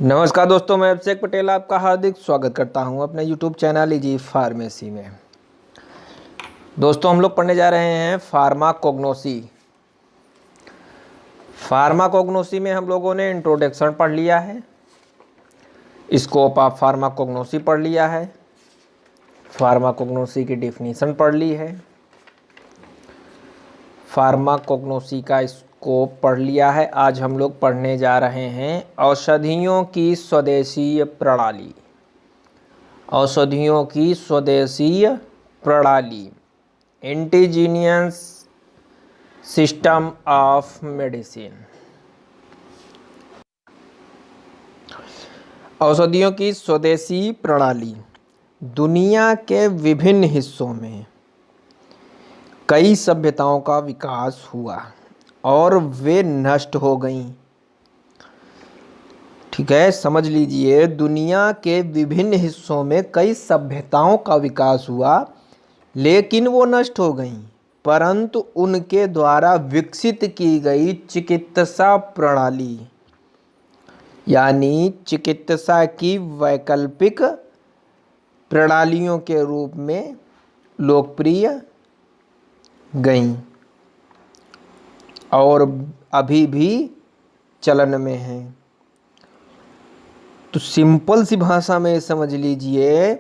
नमस्कार दोस्तों, मैं अभिषेक पटेल आपका हार्दिक स्वागत करता हूं अपने यूट्यूब चैनल इजी फार्मेसी में। दोस्तों, हम लोग पढ़ने जा रहे हैं फार्माकोग्नोसी। फार्माकोग्नोसी में हम लोगों ने इंट्रोडक्शन पढ़ लिया है, स्कोप ऑफ फार्माकोग्नोसी पढ़ लिया है, फार्माकोग्नोसी की डेफिनेशन पढ़ ली है, फार्माकोग्नोसी का स्कोप पढ़ लिया है। आज हम लोग पढ़ने जा रहे हैं औषधियों की स्वदेशीय प्रणाली। औषधियों की स्वदेशीय प्रणाली, इंडिजीनियस सिस्टम ऑफ मेडिसिन। औषधियों की स्वदेशी प्रणाली। दुनिया के विभिन्न हिस्सों में कई सभ्यताओं का विकास हुआ और वे नष्ट हो गईं। ठीक है, समझ लीजिए, दुनिया के विभिन्न हिस्सों में कई सभ्यताओं का विकास हुआ लेकिन वो नष्ट हो गईं, परंतु उनके द्वारा विकसित की गई चिकित्सा प्रणाली यानी चिकित्सा की वैकल्पिक प्रणालियों के रूप में लोकप्रिय गईं और अभी भी चलन में हैं। तो सिंपल सी भाषा में समझ लीजिए,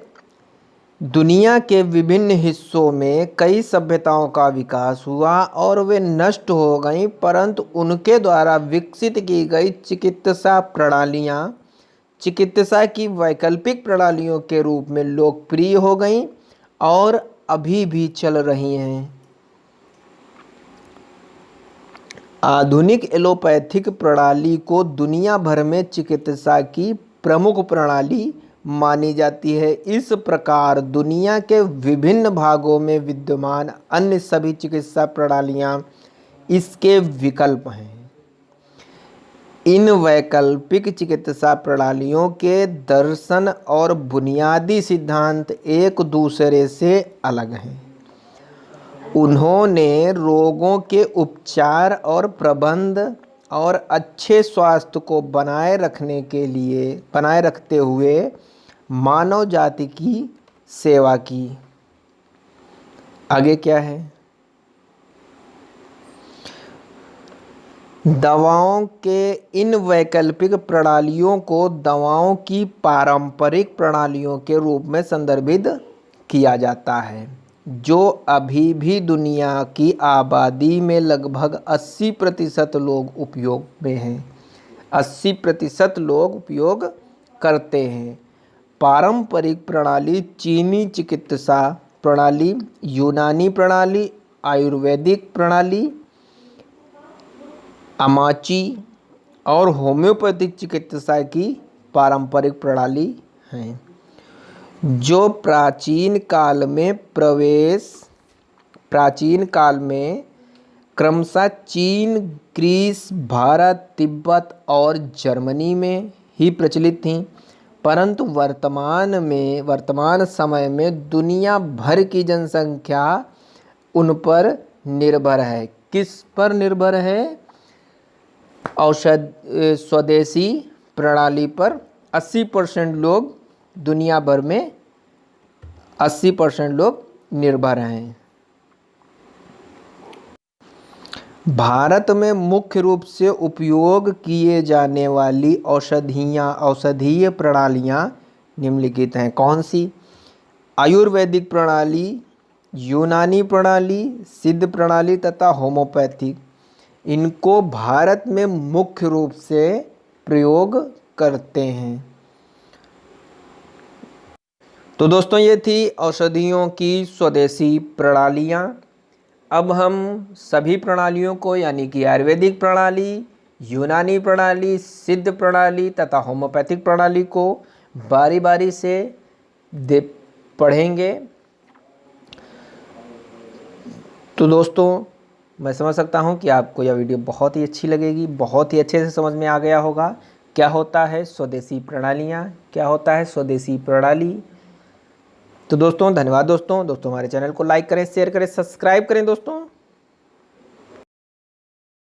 दुनिया के विभिन्न हिस्सों में कई सभ्यताओं का विकास हुआ और वे नष्ट हो गईं, परंतु उनके द्वारा विकसित की गई चिकित्सा प्रणालियां चिकित्सा की वैकल्पिक प्रणालियों के रूप में लोकप्रिय हो गईं और अभी भी चल रही हैं। आधुनिक एलोपैथिक प्रणाली को दुनिया भर में चिकित्सा की प्रमुख प्रणाली मानी जाती है। इस प्रकार दुनिया के विभिन्न भागों में विद्यमान अन्य सभी चिकित्सा प्रणालियां इसके विकल्प हैं। इन वैकल्पिक चिकित्सा प्रणालियों के दर्शन और बुनियादी सिद्धांत एक दूसरे से अलग हैं। उन्होंने रोगों के उपचार और प्रबंध और अच्छे स्वास्थ्य को बनाए रखते हुए मानव जाति की सेवा की। आगे क्या है? दवाओं के इन वैकल्पिक प्रणालियों को दवाओं की पारंपरिक प्रणालियों के रूप में संदर्भित किया जाता है, जो अभी भी दुनिया की आबादी में लगभग 80% लोग उपयोग में हैं। 80% लोग उपयोग करते हैं। पारंपरिक प्रणाली चीनी चिकित्सा प्रणाली, यूनानी प्रणाली, आयुर्वेदिक प्रणाली, अमाची और होम्योपैथिक चिकित्सा की पारंपरिक प्रणाली हैं, जो प्राचीन काल में क्रमशः चीन, ग्रीस, भारत, तिब्बत और जर्मनी में ही प्रचलित थीं, परंतु वर्तमान समय में दुनिया भर की जनसंख्या उन पर निर्भर है। किस पर निर्भर है? स्वदेशी प्रणाली पर 80% लोग, दुनिया भर में 80% लोग निर्भर हैं। भारत में मुख्य रूप से उपयोग किए जाने वाली औषधीय प्रणालियां निम्नलिखित हैं। कौन सी? आयुर्वेदिक प्रणाली, यूनानी प्रणाली, सिद्ध प्रणाली तथा होम्योपैथिक। इनको भारत में मुख्य रूप से प्रयोग करते हैं। तो दोस्तों, ये थी औषधियों की स्वदेशी प्रणालियां। अब हम सभी प्रणालियों को यानी कि आयुर्वेदिक प्रणाली, यूनानी प्रणाली, सिद्ध प्रणाली तथा होम्योपैथिक प्रणाली को बारी बारी से पढ़ेंगे। तो दोस्तों, मैं समझ सकता हूं कि आपको यह वीडियो बहुत ही अच्छी लगेगी, बहुत ही अच्छे से समझ में आ गया होगा क्या होता है स्वदेशी प्रणालियां, क्या होता है स्वदेशी प्रणाली। तो दोस्तों, धन्यवाद दोस्तों। हमारे चैनल को लाइक करें, शेयर करें, सब्सक्राइब करें दोस्तों।